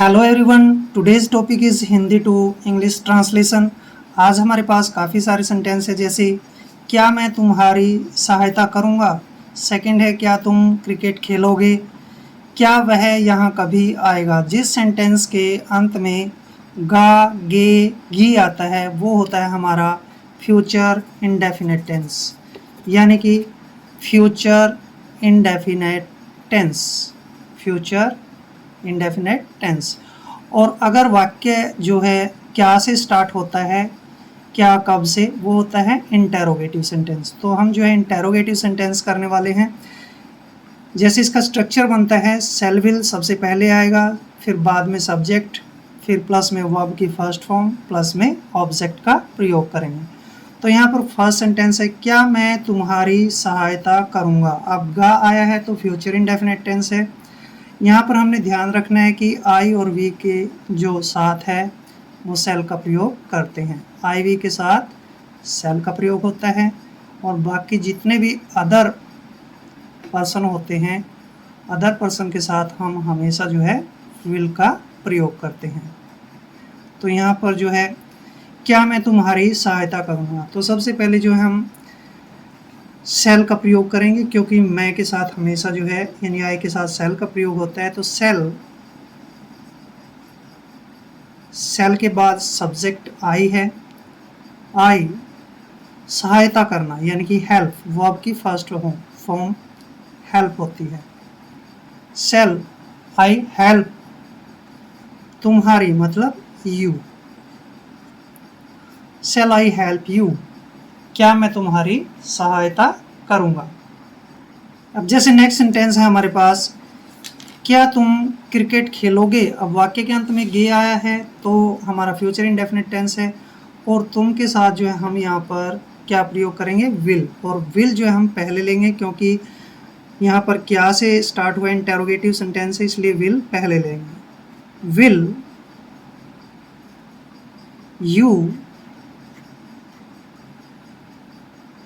Hello everyone, today's topic is Hindi to English translation. आज हमारे पास काफ़ी सारे सेंटेंस है, जैसे क्या मैं तुम्हारी सहायता करूँगा। सेकंड है क्या तुम क्रिकेट खेलोगे। क्या वह यहाँ कभी आएगा। जिस सेंटेंस के अंत में गा गे गी आता है वो होता है हमारा फ्यूचर इंडेफिनेट टेंस, यानी कि future indefinite tense, future indefinite tense. और अगर वाक्य जो है क्या से स्टार्ट होता है, क्या कब से, वो होता है इंटेरोगेटिव सेंटेंस। तो हम जो है इंटेरोगेटिव सेंटेंस करने वाले हैं। जैसे इसका स्ट्रक्चर बनता है, सेल विल सबसे पहले आएगा, फिर बाद में सब्जेक्ट, फिर प्लस में वर्ब की फर्स्ट फॉर्म, प्लस में ऑब्जेक्ट का प्रयोग करेंगे। तो यहाँ पर फर्स्ट सेंटेंस है क्या मैं तुम्हारी सहायता करूँगा। अब गा आया है तो फ्यूचर इंडेफिनेट टेंस है। यहाँ पर हमने ध्यान रखना है कि आई और वी के जो साथ है वो सेल का प्रयोग करते हैं। आई वी के साथ सेल का प्रयोग होता है और बाकी जितने भी अदर पर्सन होते हैं, अदर पर्सन के साथ हम हमेशा जो है विल का प्रयोग करते हैं। तो यहाँ पर जो है क्या मैं तुम्हारी सहायता करूँगा, तो सबसे पहले जो है हम सेल का प्रयोग करेंगे, क्योंकि मैं के साथ हमेशा जो है यानी आई के साथ सेल का प्रयोग होता है। तो सेल के बाद सब्जेक्ट आई है। आई सहायता करना यानी कि हेल्प, वर्ब की फर्स्ट फॉर्म हेल्प होती है। सेल आई हेल्प तुम्हारी मतलब you, shall I help you, क्या मैं तुम्हारी सहायता करूँगा। अब जैसे नेक्स्ट सेंटेंस है हमारे पास, क्या तुम क्रिकेट खेलोगे। अब वाक्य के अंत में गे आया है तो हमारा फ्यूचर इंडेफिनिट टेंस है, और तुम के साथ जो है हम यहाँ पर क्या प्रयोग करेंगे, विल। और विल जो है हम पहले लेंगे, क्योंकि यहाँ पर क्या से स्टार्ट हुआ इंटेरोगेटिव सेंटेंस है, इसलिए विल पहले लेंगे। विल यू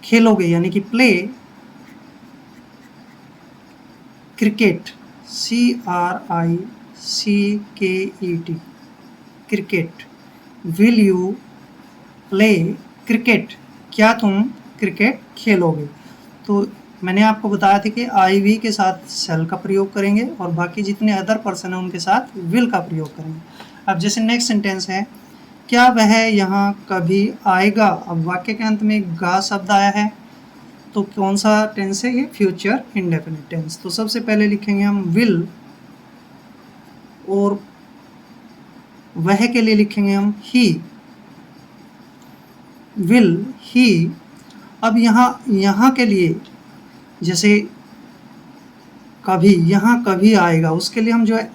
खेलोगे यानी कि play cricket, CRICKET, cricket. Will you play cricket, क्या तुम क्रिकेट खेलोगे। तो मैंने आपको बताया था कि आई वी के साथ सेल का प्रयोग करेंगे और बाकी जितने अदर पर्सन हैं उनके साथ विल का प्रयोग करेंगे। अब जैसे नेक्स्ट सेंटेंस है, क्या वह यहाँ कभी आएगा। अब वाक्य के अंत में गा शब्द आया है तो कौन सा टेंस है, ये फ्यूचर इंडेफिनिट टेंस। तो सबसे पहले लिखेंगे हम विल, और वह के लिए लिखेंगे हम ही, विल ही। अब यहाँ के लिए जैसे कभी, यहाँ कभी आएगा, उसके लिए हम जो है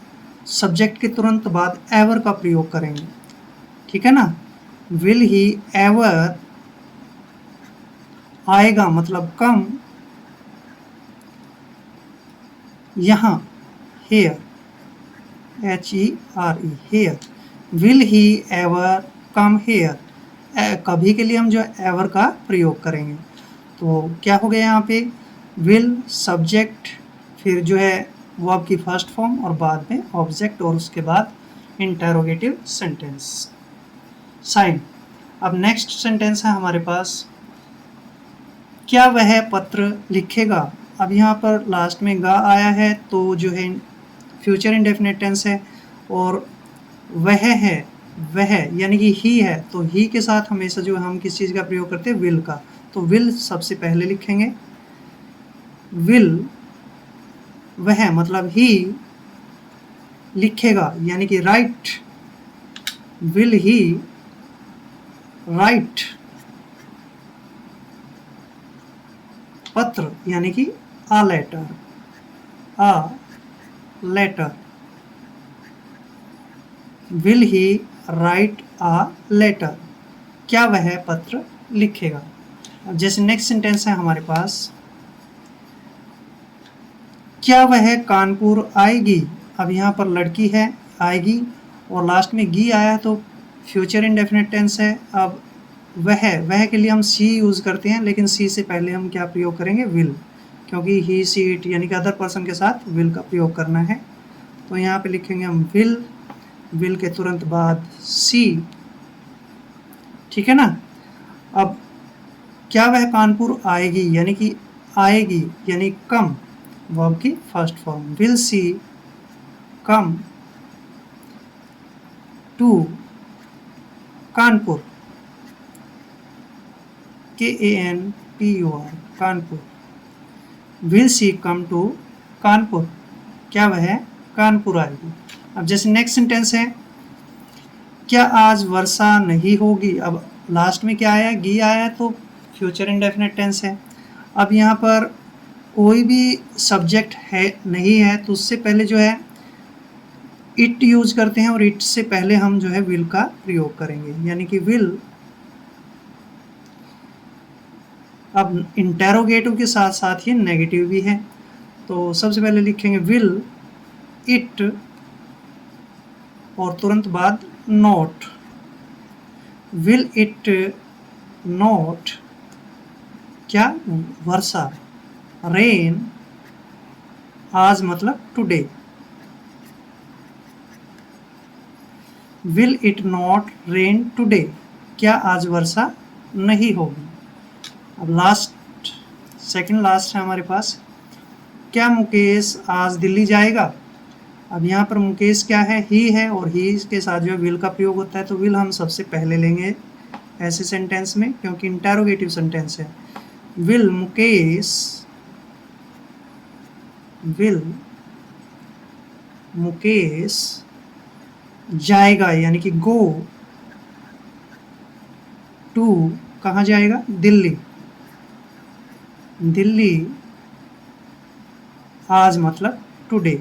सब्जेक्ट के तुरंत बाद एवर का प्रयोग करेंगे, ठीक है ना। विल ही एवर आएगा मतलब कम, यहाँ here, HERE, here. Will he ever come here, कभी के लिए हम जो एवर का प्रयोग करेंगे। तो क्या हो गया यहाँ पे, विल सब्जेक्ट, फिर जो है वर्ब की फर्स्ट फॉर्म और बाद में ऑब्जेक्ट, और उसके बाद इंटेरोगेटिव सेंटेंस साइन। अब नेक्स्ट सेंटेंस है हमारे पास, क्या वह पत्र लिखेगा। अब यहाँ पर लास्ट में गा आया है तो जो है फ्यूचर इंडेफिनिट टेंस है, और वह है, वह यानी कि ही है, तो ही के साथ हमेशा जो हम किस चीज़ का प्रयोग करते हैं, विल का। तो विल सबसे पहले लिखेंगे। विल वह मतलब ही लिखेगा यानी कि राइट, विल ही राइट पत्र यानी कि a letter, a letter. Will he write a letter, क्या वह पत्र लिखेगा। अब जैसे नेक्स्ट सेंटेंस है हमारे पास, क्या वह कानपुर आएगी। अब यहाँ पर लड़की है, आएगी, और लास्ट में गी आया तो फ्यूचर इंडेफिनिट टेंस है। अब वह के लिए हम सी यूज़ करते हैं, लेकिन सी से पहले हम क्या प्रयोग करेंगे, विल, क्योंकि ही सी इट यानी कि अदर पर्सन के साथ विल का प्रयोग करना है। तो यहाँ पे लिखेंगे हम विल विल के तुरंत बाद सी, ठीक है ना। अब क्या वह कानपुर आएगी, यानी कि आएगी यानी कम, वर्ब की first form. Will she come to Kanpur, KANPUR, Kanpur. Will she come to Kanpur, क्या वह कानपुर आएगी। अब जैसे नेक्स्ट सेंटेंस है, क्या आज वर्षा नहीं होगी। अब लास्ट में क्या आया, गी आया, तो फ्यूचर इंडेफिनिट टेंस है। अब यहाँ पर कोई भी सब्जेक्ट है नहीं है तो उससे पहले जो है इट यूज करते हैं, और इट से पहले हम जो है विल का प्रयोग करेंगे, यानी कि विल। अब इंटेरोगेटिव के साथ साथ ही नेगेटिव भी है, तो सबसे पहले लिखेंगे विल इट और तुरंत बाद नॉट। विल इट नॉट, क्या, वर्षा। रेन, आज मतलब today. Will it not rain today, क्या आज वर्षा नहीं होगी। अब लास्ट, सेकंड लास्ट है हमारे पास, क्या मुकेश आज दिल्ली जाएगा। अब यहाँ पर मुकेश क्या है, ही है, और ही के साथ जो विल का प्रयोग होता है, तो विल हम सबसे पहले लेंगे ऐसे सेंटेंस में, क्योंकि इंटेरोगेटिव सेंटेंस है। विल मुकेश, विल मुकेश जाएगा, यानी कि गो टू, कहाँ जाएगा, दिल्ली। दिल्ली आज मतलब today,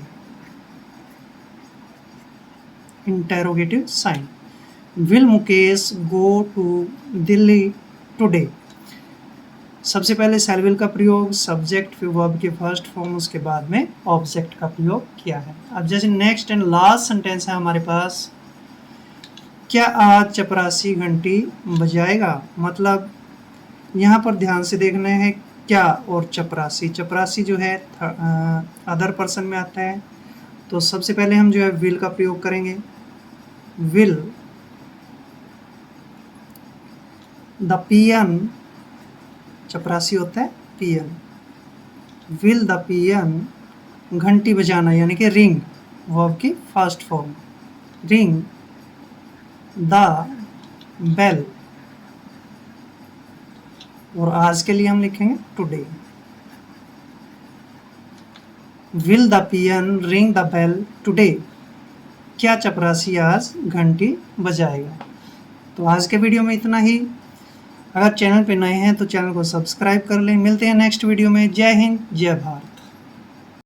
interrogative sign. Will Mukesh go to Delhi today. सबसे पहले शैल विल का प्रयोग, सब्जेक्ट फिर वर्ब की फर्स्ट फॉर्म, उसके बाद में ऑब्जेक्ट का प्रयोग किया है। अब जैसे नेक्स्ट एंड लास्ट सेंटेंस है हमारे पास, क्या आज चपरासी घंटी बजाएगा। मतलब यहाँ पर ध्यान से देखना है, क्या और चपरासी। चपरासी जो है अदर पर्सन में आता है, तो सबसे पहले हम जो है विल का प्रयोग करेंगे। विल द पियन, चपरासी होता है पियन। विल द पियन घंटी बजाना, यानी कि रिंग, वर्ब की first form. Ring the bell, और आज के लिए हम लिखेंगे today. Will the peon ring the bell today, क्या चपरासी आज घंटी बजाएगा। तो आज के वीडियो में इतना ही। अगर चैनल पे नए हैं तो चैनल को सब्सक्राइब कर लें। मिलते हैं नेक्स्ट वीडियो में। जय हिंद, जय भारत।